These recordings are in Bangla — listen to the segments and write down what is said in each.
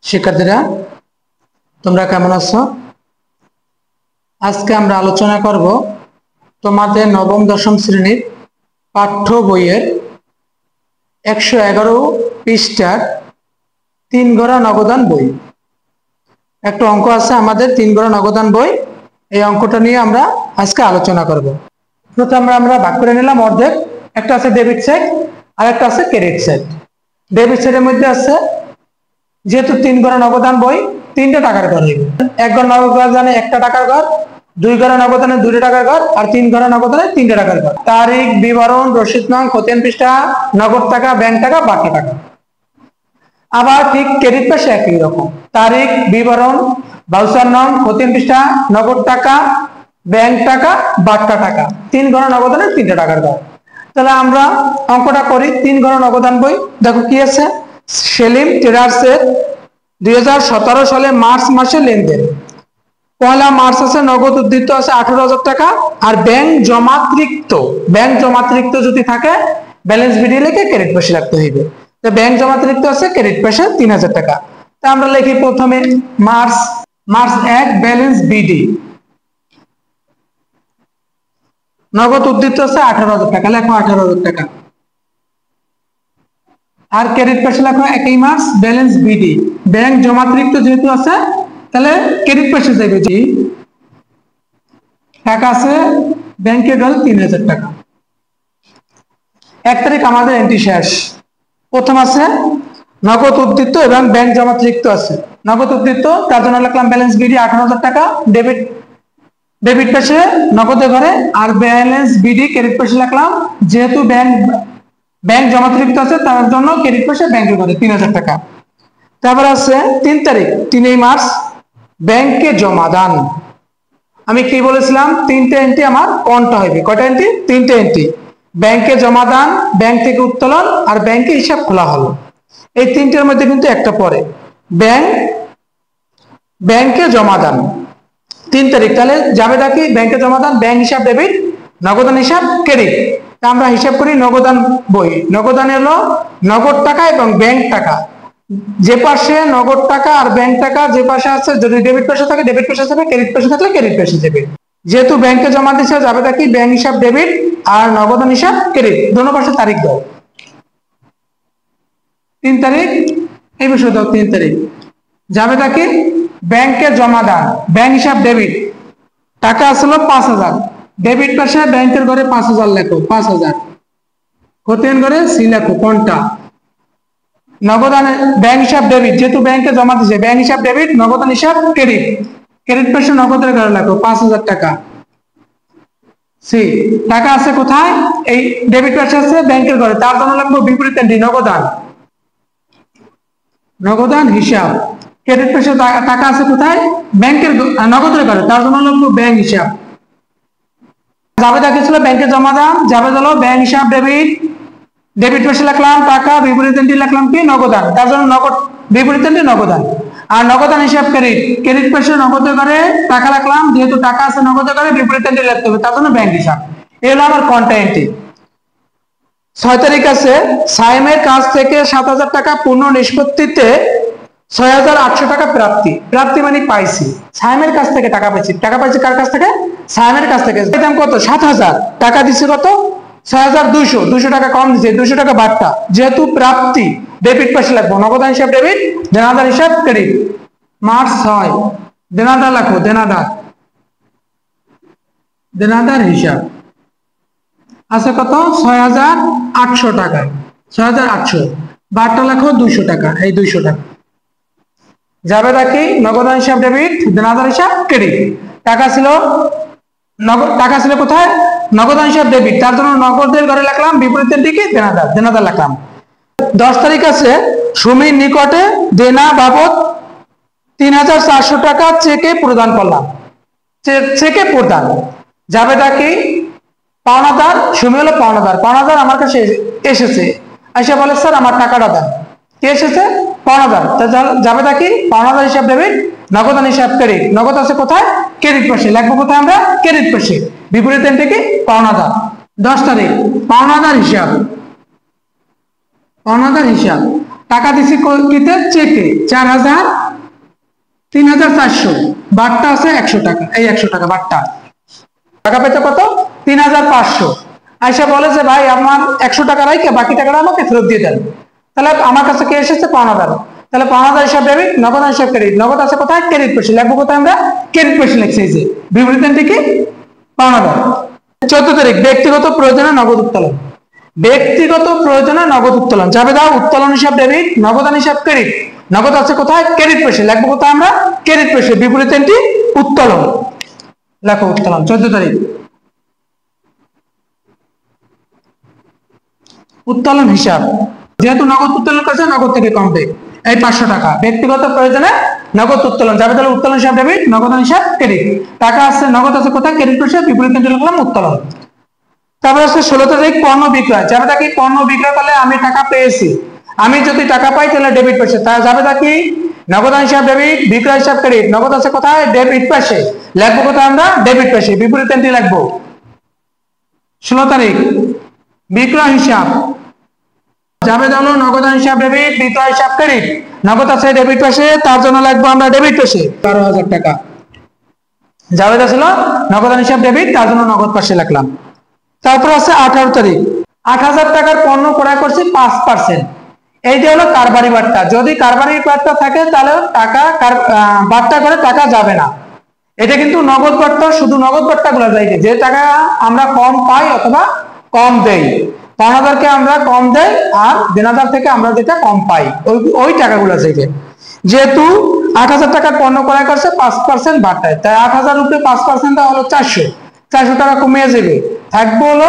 শিক্ষার্থীরা তোমরা কেমন আছো? আজকে আমরা আলোচনা করব তোমাদের নবম দশম শ্রেণীর পাঠ্য বইয়ের 111 পৃষ্ঠার 3 গড়া নগদান বই। একটা অঙ্ক আছে আমাদের 3 গড়া নগদান বই। এই অঙ্কটা নিয়ে আমরা আজকে আলোচনা করব। প্রথমে আমরা ভাগ করে নিলাম অর্ধেক। একটা আছে ডেবিট সাইড আর একটা আছে ক্রেডিট সাইড। ডেবিট সাইডের মধ্যে আছে যেহেতু 3 গড়া নগদান বই 3টা টাকার ঘর হইবে। 1 গড়া নগদানে 1টা টাকার ঘর, 2 গড়া নগদানে 2টা টাকার ঘর আর 3 গড়া নগদানে 3টা টাকার ঘর। তারিখ, বিবরণ, রসিদ নং, খতিয়ান পৃষ্ঠা, নগদ টাকা, ব্যাংক টাকা, বাকি টাকা। আবার ঠিক ক্রেডিট পাশে একই রকম তারিখ, বিবরণ, ভাউচার নং, খতিয়ান পৃষ্ঠা, নগদ টাকা, ব্যাংক টাকা, বাকি টাকা। 3 গড়া নগদানে 3টা টাকার ঘর। তাহলে আমরা অঙ্কটা করি। 3 গড়া নগদান বই দেখো কি আছে। সেলিম ট্রেডার্সের 2017 সালে মার্চ মাসে লেনদেন। পয়লা মার্চ আছে নগদ উদ্ধৃত আছে 18,000 টাকা আর ব্যাংক জমাতিরিক্ত যদি থাকে ব্যালেন্স বিডি লিখে ক্রেডিট পাশে রাখতে হইবে। তো ব্যাংক জমাতিরিক্ত আছে ক্রেডিট পাশে 3,000 টাকা। তা আমরা লিখি প্রথমে মার্চ 1 ব্যালেন্স বিডি নগদ উদ্ধৃত আছে 18,000 টাকা, লেখো 18,000 টাকা। আর ক্রেডিট পাশে লেখো একই মাস ব্যালেন্স বিডি ব্যাংক জমাতিরিক্ত যেহেতু আছে তাহলে ক্রেডিট পাশে যাবে যে টাকা আছে ব্যাংকে গেল 3,000 টাকা। 1 তারিখ আমাদের এন্ট্রি শেষ। প্রথম আছে নগদ উদ্ধৃত এবং ব্যাংক জমাতিরিক্ত আছে। নগদ উদ্ধৃত তার জন্য লিখলাম ব্যালেন্স বিডি 18,000 টাকা, ডেবিট পাশে নগদে ঘরে আর ব্যালেন্স বিডি ক্রেডিট পাশে লিখলাম যেহেতু ব্যাংক জমাতিরিক্ত আছে তার জন্য ক্রেডিট পাশে ব্যাংকে ঘরে 3,000 টাকা। তারপর আছে 3 তারিখ 3 মার্চ ব্যাংকে জমা দান। আমি কি বলেছিলাম 3টে এন্ট্রি আমার কোনটা হবে? কয়টা এন্ট্রি? 3টে এন্ট্রি। ব্যাংকে জমা দান, ব্যাংক থেকে উত্তোলন আর ব্যাংকে হিসাব খোলা হলো। এই 3টের মধ্যে কিন্তু একটা পড়ে ব্যাংকে জমা দান 3 তারিখ। তাহলে যাবে নাকি ব্যাংকে জমা দান, ব্যাংক হিসাব ডেবিট, নগদান হিসাব ক্রেডিট। আমরা হিসাব করি নগদান বই। নগদান হলো নগদ টাকা এবং ব্যাংক টাকা। যে পাশে নগদ টাকা আর ব্যাংক টাকা যে পাশে আছে, যদি ডেবিট পাশে থাকে ডেবিট পাশে যাবে, ক্রেডিট পাশে থাকলে ক্রেডিট পাশে যাবে। যেহেতু ব্যাংকে জমা দিচ্ছে যাবে নাকি ব্যাংক হিসাব ডেবিট আর নগদান হিসাব ক্রেডিট। দোনো পাশে তারিখ দাও। 3 তারিখ এই বিষয় দাও। 3 তারিখ যাবে নাকি ব্যাংকে জমা দান, ব্যাংক হিসাব ডেবিট, টাকা আসলো 5,000, ডেবিট পাশে ব্যাংকের ঘরে 5,000 লেখো, 5,000। খতিয়ান ঘরে সি লেখো কোনটা। নগদান ব্যাংক হিসাব ডেবিট, যেহেতু ব্যাংকে জমা দিছে ব্যাংক হিসাব ডেবিট, নগদান হিসাব ক্রেডিট, ক্রেডিট পাশে নগদের ঘরে লেখো 5,000 টাকা। সি টাকা আছে কোথায়? এই ডেবিট পাশে আছে ব্যাংকের ঘরে, তার জন্য লাগবে বিপরীত এন্ট্রি নগদান হিসাব। ক্রেডিট পাশে টাকা আছে কোথায়? ব্যাংকের নগদের ঘরে, তার জন্য লাগবে ব্যাংক হিসাব। যাবে দেখেছিল ব্যাংকে জমা দান, যাবে হলো ব্যাংক হিসাব ডেবিট, ডেবিট পাশে লিখলাম টাকা, বিপরীত এন্ট্রি লিখলাম কি নগদান, তার জন্য নগদ বিপরীত এন্ট্রি নগদান। আর নগদান হিসাব ক্রেডিট পাশে নগদের ঘরে টাকা রাখলাম, যেহেতু টাকা আছে নগদের ঘরে বিপরীত এন্ট্রি লিখতে হবে, তার জন্য ব্যাংক হিসাব। এই হলো আমার কোনটা এন্ট্রি। 6 তারিখ আছে সাইমের কাছ থেকে 7,000 টাকা পূর্ণ নিষ্পত্তিতে 6,800 টাকা প্রাপ্তি মানে পাইছি। সাইমের কাছ থেকে টাকা পাইছি কার কাছ থেকে? সাইমের কাছ থেকে। দাম কত? 7,000 টাকা দিছে কত? 6,200 টাকা কম দিছে, 200 টাকা বাড়তা। যেহেতু প্রাপ্তি ডেবিট পাশে লাগবো, নগদান হিসাব ডেবিট, দেনাদার হিসাব ক্রেডিট। মার্চ 6 দেনাদার লাগবো, দেনাদার হিসাব আছে কত? 6,800 টাকা, 6,800। বারটা লেখো 200 টাকা, এই 200 টাকা যাবে নাকি নগদান হিসাব ডেবিট, দেনাদার হিসাব ক্রেডিট। টাকা ছিল কোথায়? নগদান হিসাব ডেবিট, তার জন্য নগদের ঘরে লিখলাম, বিপরীত দিকে দেনাদার লিখলাম। 10 তারিখ আছে সুমির নিকটে দেনা বাবদ 3,400 টাকা চেকে প্রদান করলাম। চেকে প্রদান যাবে নাকি পাওনাদার। সুমি হলো পাওনাদার আমার কাছে এসেছে, এসে বলে স্যার আমার টাকাটা দেন। কে এসেছে? পাওনাদার। যাবে নাকি পাওনাদার হিসাব ডেবিট, নগদান হিসাব ক্রেডিট। নগদ আছে কোথায়? ক্রেডিট পাশে, লিখবো কোথায় আমরা? ক্রেডিট পাশে, বিপরীত এন্ট্রি কি পাওনাদার। 10 তারিখ পাওনাদার হিসাব টাকা দিছি কিতে চেকে 4000, 3400, বাটটা আছে 100 টাকা, এই 100 টাকা বাটটা। টাকা পেতে কত 3500। আয়সা বলে যে ভাই আমার 100 টাকা রাইখে বাকি টাকাটা আমাকে ফেরত দিয়ে দেন। তাহলে আমার কাছে কে এসেছে পাওনাদার, তাহলে পাওনাদার হিসাব ডেবিট, নগদ হিসাব ক্রেডিট। নগদ আছে কোথায় ক্রেডিট পেশে, লিখবো কোথায় আমরা ক্রেডিট পেশে লিখছি, এই যে বিবৃতিটি কি পাওনাদার। 14 তারিখ ব্যক্তিগত প্রয়োজনে নগদ উত্তোলন। ব্যক্তিগত প্রয়োজনে নগদ উত্তোলন যাবে দাও উত্তোলন হিসাব ডেবিট, নগদান হিসাব ক্রেডিট। নগদ আছে কোথায় ক্রেডিট পেশে, লিখবো কোথায় আমরা ক্রেডিট পেশে, বিবৃতিটি উত্তোলন, লেখো উত্তোলন। 14 তারিখ উত্তোলন হিসাব, যেহেতু নগদ উত্তোলন করছে নগদ থেকে কমবে, এই 500 টাকা ব্যক্তিগত প্রয়োজনে নগদ উত্তোলন যাবে তাহলে উত্তোলন হিসাব ডেবিট, নগদান হিসাব ক্রেডিট। টাকা আছে নগদ আছে কোথায় ক্রেডিট পেশে, বিপরীতে লিখলাম উত্তোলন। তারপর আছে 16 তারিখ পণ্য বিক্রয় যাবে তা কি পণ্য বিক্রয় করলে আমি টাকা পেয়েছি, আমি যদি টাকা পাই তাহলে ডেবিট পেশে, তা যাবে তা কি নগদান হিসাব ডেবিট, বিক্রয় হিসাব ক্রেডিট। নগদ আছে কোথায় ডেবিট পেশে, লিখবো কোথায় আমরা ডেবিট পেশে, বিপরীতে লিখবো। 16 তারিখ বিক্রয় হিসাব যাবে হলো নগদান হিসাব ডেবিট, বিক্রয় হিসাব ক্রেডিট। নগদ আছে ডেবিট পাশে, তার জন্য লাগবে আমরা ডেবিট পাশে 12,000 টাকা। যাবে ছিল নগদান হিসাব ডেবিট, তার জন্য নগদ পাশে লিখলাম। তারপর আছে 18 তারিখ 8,000 টাকার পণ্য ক্রয় করছি 5%, এইটা হলো কারবারি বার্তা। যদি কারবারি বার্তা থাকে তাহলে টাকা বার্তা করে টাকা যাবে না, এটা কিন্তু নগদ বার্তা, শুধু নগদ বার্তা গুলো যায় যে টাকা আমরা কম পাই অথবা কম দেই, পাওনাদারকে আমরা কম দেই আর দেনাদার থেকে আমরা যেটা কম পাই ওই টাকাগুলো থেকে। যেহেতু 8,000 টাকার পণ্য ক্রয় করছে 5% বার্তায়, তাই 8,000 উপরে 5% হলো 400 টাকা কমিয়ে যাবে, থাকবে হলো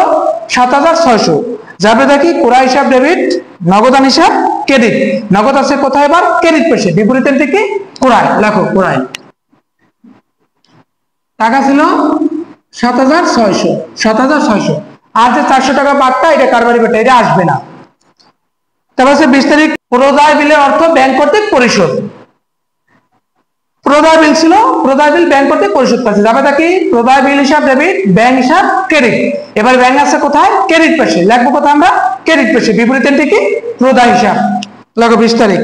7,600। যাবে দেখি ক্রয় হিসাব ডেবিট, নগদান হিসাব ক্রেডিট। নগদ আছে কোথায় এবার ক্রেডিট পেশে, বিপরীতের দিকে ক্রয়, লেখো ক্রয়। টাকা ছিল 7,600, আর যে 400 টাকা বার্তা এটা কারবারি বার্তা, এটা আসবে না। তারপর 20 তারিখ প্রদায় বিলের অর্থ ব্যাংক কর্তৃক পরিশোধ। প্রদায় বিল ছিল, প্রদায় বিল ব্যাংক কর্তৃক পরিশোধ করছে, যাবে নাকি প্রদায় বিল হিসাব ডেবিট, ব্যাংক হিসাব ক্রেডিট। এবার ব্যাংক আছে কোথায় ক্রেডিট পেশে, লিখবো কোথায় আমরা ক্রেডিট পেশে, বিপরীতের দিকে প্রদায় হিসাব, লেখো 20 তারিখ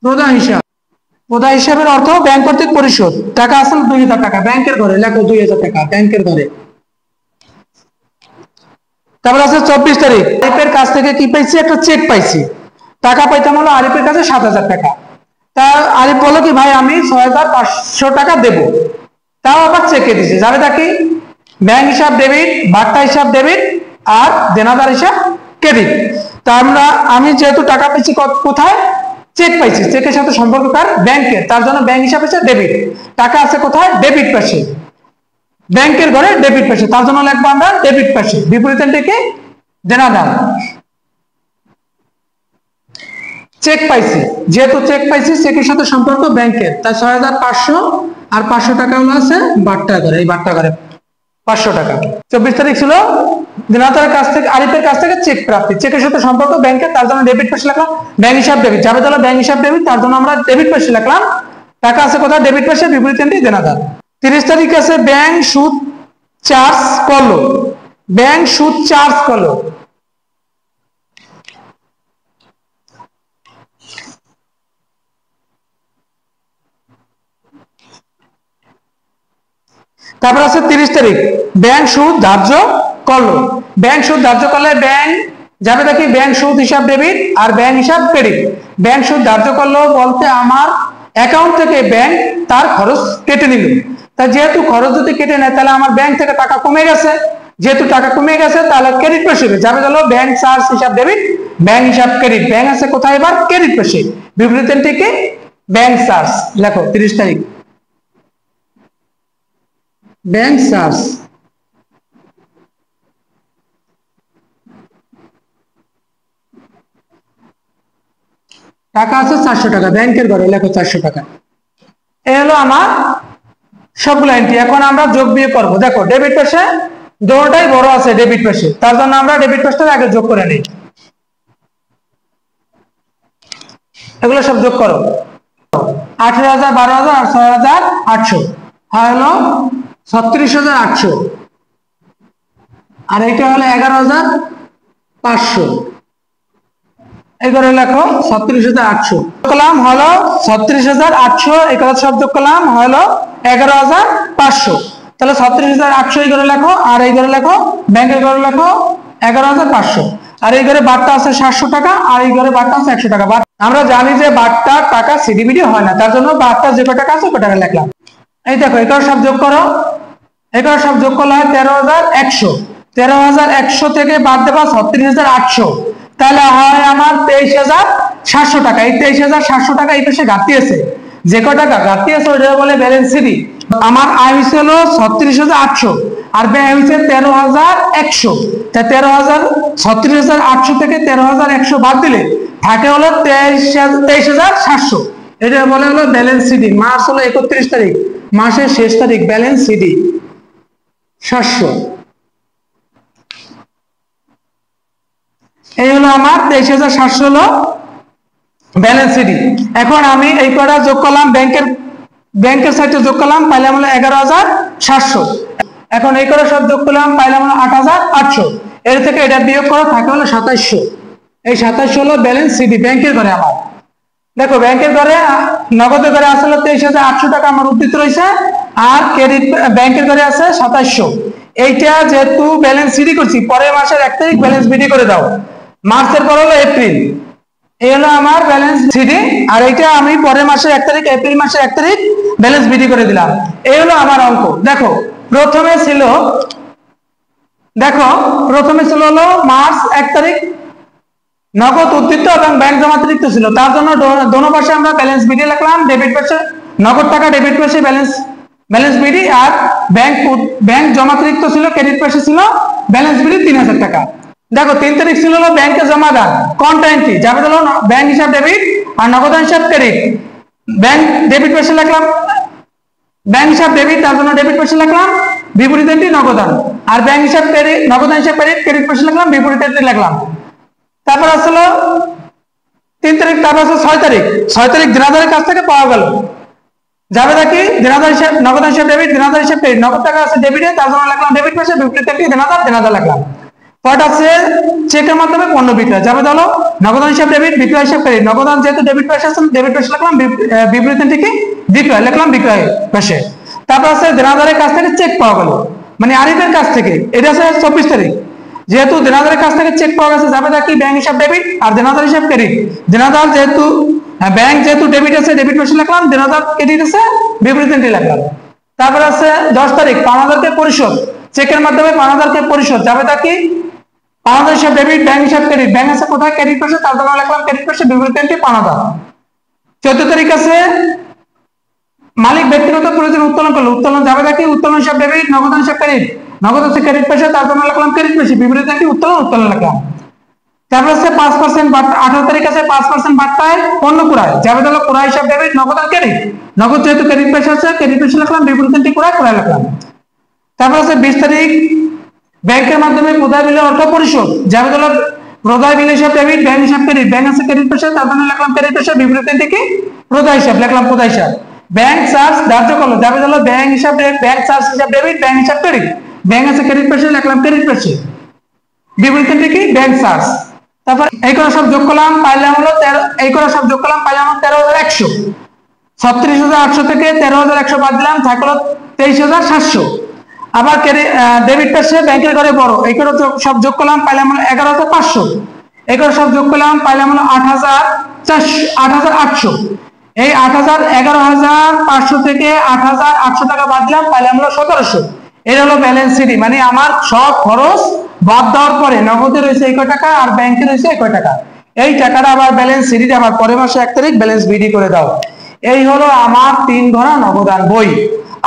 প্রদায় হিসাব। প্রদায় হিসাবের অর্থ ব্যাংক কর্তৃক পরিশোধ। টাকা আসলে 2,000 টাকা ব্যাংকের ঘরে, লেখো 2,000 টাকা ব্যাংকের ঘরে। তারপর আছে 24 তারিখ আরিফের কাছ থেকে কি পাইছি, একটা চেক পাইছি। টাকা পাইতাম হলো আরিফের কাছে 7,000 টাকা। তা আরিফ বলো কি ভাই আমি 6,500 টাকা দেবো, তাও আবার চেকে দিছে, যাবে তা কি ব্যাংক হিসাব ডেবিট, বার্তা হিসাব ডেবিট আর দেনাদার হিসাব ক্রেডিট। তা আমি যেহেতু টাকা পেয়েছি কোথায় চেক পাইছি, চেকের সাথে সম্পর্ক কার ব্যাংকের, তার জন্য ব্যাংক হিসাব হচ্ছে ডেবিট। টাকা আছে কোথায় ডেবিট পাশে, ব্যাংকের ঘরে ডেবিট পাশে, তার জন্য লিখবো আমরা ডেবিট পাশে, বিপরীতে থেকে দেনাদার। চেক পাইছি, যেহেতু চেক পাইছি চেকের সাথে সম্পর্ক ব্যাংকের, তাই 6,500 আর 500 টাকা হলো আছে বাট্টা ঘরে, এই বাট্টা ঘরে 500 টাকা। 24 তারিখ ছিল দেনাদারের কাছ থেকে আরিফের কাছ থেকে চেক প্রাপ্তি, চেকের সাথে সম্পর্ক ব্যাংকের, তার জন্য ডেবিট পাশে লিখলাম। ব্যাংক হিসাব ডেবিট, যাবে তাহলে ব্যাংক হিসাব ডেবিট, তার জন্য আমরা ডেবিট পাশে লিখলাম। টাকা আছে কোথায় ডেবিট পাশে, বিপরীতে দেনাদার। 30 তারিখ আছে ব্যাংক সুদ চার্জ করলো, ব্যাংক সুদ চার্জ করলো। তারপর আছে 30 তারিখ ব্যাংক সুদ ধার্য করলো। ব্যাংক সুদ ধার্য করলে ব্যাংক যাবে দেখি ব্যাংক সুদ হিসাব ডেবিট আর ব্যাংক হিসাব ক্রেডিট। ব্যাংক সুদ ধার্য করলো বলতে আমার অ্যাকাউন্ট থেকে ব্যাংক তার খরচ কেটে নিল, তা যেহেতু খরচ যদি কেটে নেয় তাহলে আমার ব্যাংক থেকে টাকা কমে গেছে, যেহেতু টাকা কমে গেছে তাহলে ক্রেডিট পেশে যাবে হলো ব্যাংক চার্জ হিসাব ডেবিট, ব্যাংক হিসাব ক্রেডিট। ব্যাংক আছে কোথায় এবার ক্রেডিট পেশে, বিপরীতে থেকে ব্যাংক চার্জ, লেখো 30 তারিখ ব্যাংক চার্জ। টাকা আছে 400 টাকা ব্যাংকের ঘরে, লেখো 400 টাকা। এই হলো আমার সবগুলো এন্ট্রি। এখন আমরা যোগ বিয়োগ করবো। দেখো ডেবিট পাশে দুটোটাই বড় আছে ডেবিট পাশে, তার জন্য আমরা ডেবিট পাশটা আগে যোগ করে নিই। এগুলো সব যোগ করো, 18,000, 12,000 আর 6,800 হলো 36,800, আর এটা হলো 11,500, এই করে লেখো 36,800 করলাম হলো 36,800, এই করে সব যোগ করলাম হলো 11,500। তাহলে 36,800 এই করে লেখো, আর এই করে লেখো ব্যাংকের করে লেখো 11,500, আর এই ঘরে বারটা আছে 700 টাকা, আর এই ঘরে বারটা আছে 100 টাকা। আমরা জানি যে বারটার টাকা সিডিবিডি হয় না, তার জন্য বারটা যে কত টাকা আছে কত টাকা লিখলাম। এই দেখো এগুলো সব যোগ করো, এগুলো সব যোগ করলে হয় 13,100। 13,100 থেকে বাদ দেবা 36,800, তাহলে হয় আমার 23,700 টাকা। এই 23,700 টাকা এই পাশে ঘাটতি আছে, যে কত টাকা ঘাটতি আছে ওটা বলে ব্যালেন্স সিডি। আমার আয় হয়েছিল 36,800 আর ব্যয় হয়েছে 13,100। তা 36,800 থেকে 13,100 বাদ দিলে থাকে হলো 23,700। এটা বলে হলো ব্যালেন্স সিডি। মাস হলো 31 তারিখ, মাসের শেষ তারিখ, ব্যালেন্স সিডি 700। এই হলো আমার 23,700 হলো ব্যালেন্স সিডি। এখন আমি এই কটা যোগ করলাম, ব্যাংকের সাইডে যোগ করলাম, পাইলাম হলো 11,700। এখন এই করে সব যোগ করলাম, পাইলাম হলো 8,800। এর থেকে এটা বিয়োগ করো, থাকে হলো 2700। এই 2700 হলো ব্যালেন্স সিডি ব্যাংকের ঘরে আমার। দেখো ব্যাংকের ঘরে নগদের ঘরে আসলে 23,800 টাকা আমার উদ্ধৃত রয়েছে, আর ক্রেডিট ব্যাংকের ঘরে আছে 2700। এইটা যেহেতু ব্যালেন্স সিডি করছি, পরের মাসের 1 তারিখ ব্যালেন্স বিডি করে দাও। মার্চের পর হলো এপ্রিল, এই হলো আমার ব্যালেন্স সিডি, আর এইটা আমি পরের মাসের 1 তারিখ, এপ্রিল মাসের 1 তারিখ ব্যালেন্স বিডি করে দিলাম। এই হলো আমার অঙ্ক। দেখো প্রথমে ছিল হলো মার্চ 1 তারিখ নগদ উদ্ধৃত এবং ব্যাংক জমাতিরিক্ত ছিল, তার জন্য দোনো পাশে আমরা ব্যালেন্স বিডি লিখলাম। ডেবিট পাশে নগদ টাকা, ডেবিট পাশে ব্যালেন্স বিডি, আর ব্যাংক জমাতিরিক্ত ছিল, ক্রেডিট পাশে ছিল ব্যালেন্স বিডি 3,000 টাকা। দেখো 3 তারিখ ছিল হলো ব্যাংকে জমা দান, কন্টা এন্ট্রি, যাবে হলো ব্যাংক হিসাব ডেবিট আর নগদান হিসাব ক্রেডিট। ব্যাংক ডেবিট পাশে লিখলাম ব্যাংক হিসাব ডেবিট, তার জন্য ডেবিট পাশে লিখলাম বিপরীত এন্ট্রি নগদান, আর ব্যাংক হিসাব ক্রেডিট, নগদান হিসাব ক্রেডিট পাশে লিখলাম বিপরীত এন্ট্রি লিখলাম। তারপর আসলো 3 তারিখ, তারপর আসলো 6 তারিখ। 6 তারিখ দিনাদারের কাছ থেকে পাওয়া গেল, যাবে নাকি দিনাদার হিসাব, নগদান হিসাব ডেবিট, দিনাদার হিসাব ক্রেডিট। নগদ টাকা আছে ডেবিটে, তার জন্য লিখলাম ডেবিট পাশে বিপরীত এন্ট্রি দিনাদার লিখলাম। পয়েন্ট আছে চেকের মাধ্যমে পণ্য বিক্রয়, যাবে হলো নগদান হিসাব ডেবিট, বিক্রয় হিসাব ক্রেডিট। নগদান যেহেতু ডেবিট পাশে আছে, ডেবিট পাশে লিখলাম, বিপরীত এন্ট্রি কি বিক্রয় লিখলাম বিক্রয় পাশে। তারপর আছে দিনাদারের কাছ থেকে চেক পাওয়া গেল, মানে আরিফের কাছ থেকে, এটা আছে 24 তারিখ। যেহেতু দেনাদারের কাছ থেকে চেক পাওয়া গেছে, যাবে কি ব্যাংক হিসাব ডেবিট আর দেনাদার হিসাব ক্রেডিট। দেনাদার যেহেতু ব্যাংক যেহেতু ডেবিট আছে, ডেবিট পাশে লিখলাম, দেনাদার ক্রেডিট আছে, বিপরীত এন্ট্রি লিখলাম। তারপর আছে 10 তারিখ, পাওনাদারকে পরিশোধ, চেকের মাধ্যমে পাওনাদারকে পরিশোধ, যাবে কি পাওনাদার হিসাব ডেবিট, ব্যাংক হিসাব ক্রেডিট। ব্যাংক আছে কোথায় ক্রেডিট পাশে, তার জন্য লিখলাম ক্রেডিট পাশে, বিপরীত এন্ট্রি পাওনাদার। 14 তারিখ আছে মালিক ব্যক্তিগত প্রয়োজন উত্তোলন করলো, উত্তোলন, যাবে কি উত্তোলন হিসাব ডেবিট, নগদান হিসাব ক্রেডিট। নগদ আছে ক্রেডিট পাশে, তার জন্য লিখলাম ক্রেডিট পাশে, বিপরীত এন্ট্রি উত্তোলন লিখলাম। তারপর আছে 5% বাট, 18 তারিখ আছে 5% বাট্টায় পণ্য ক্রয়, যাবে হলো ক্রয় হিসাব ডেবিট, নগদান ক্রেডিট। নগদ যেহেতু ক্রেডিট পাশে আছে, ক্রেডিট পাশে লিখলাম, বিপরীত এন্ট্রি ক্রয় লিখলাম। তারপর আছে 20 তারিখ ব্যাংকের মাধ্যমে প্রদায় বিলের অর্থ পরিশোধ, যাবে হলো প্রদায় বিল হিসাব ডেবিট, ব্যাংক হিসাব ক্রেডিট। ব্যাংক আছে ক্রেডিট পাশে, তার জন্য লিখলাম ক্রেডিট পাশে, বিপরীত এন্ট্রি কি প্রদায় হিসাব লিখলাম প্রদায় হিসাব। ব্যাংক চার্জ ধার্য করলো, যাবে হলো ব্যাংক হিসাব ব্যাংক চার্জ হিসাব ডেবিট, ব্যাংক হিসাব ক্রেডিট। ব্যাংক আছে ক্রেডিট পাশে, লিখলাম ক্রেডিট পাশে, বিপরীত এন্ট্রি কি ব্যাংক চার্জ। তারপর এই করে সব যোগ করলাম, পাইলাম হলো 13,100। 36,800 থেকে 13,100 বাদ দিলাম, থাকলো 23,700। আবার ডেবিট পাশে ব্যাংকের ঘরে বড়, এই করে সব যোগ করলাম, পাইলাম হলো 11,500। এই করে সব যোগ করলাম, পাইলাম হলো 8,800। এই 11,500 থেকে 8,800 টাকা বাদ দিলাম, পাইলাম হলো 1,700। এটা হলো ব্যালেন্স সিডি, মানে আমার সব খরচ বাদ দেওয়ার পরে নগদে রয়েছে এই কয় টাকা আর ব্যাংকে রয়েছে এই কয় টাকা। এই টাকাটা আবার ব্যালেন্স সিডিতে আবার পরের মাসে 1 তারিখ ব্যালেন্স বিডি করে দাও। এই হলো আমার 3 ঘোড়া নগদান বই।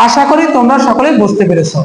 আশা করি তোমরা সকলেই বুঝতে পেরেছো।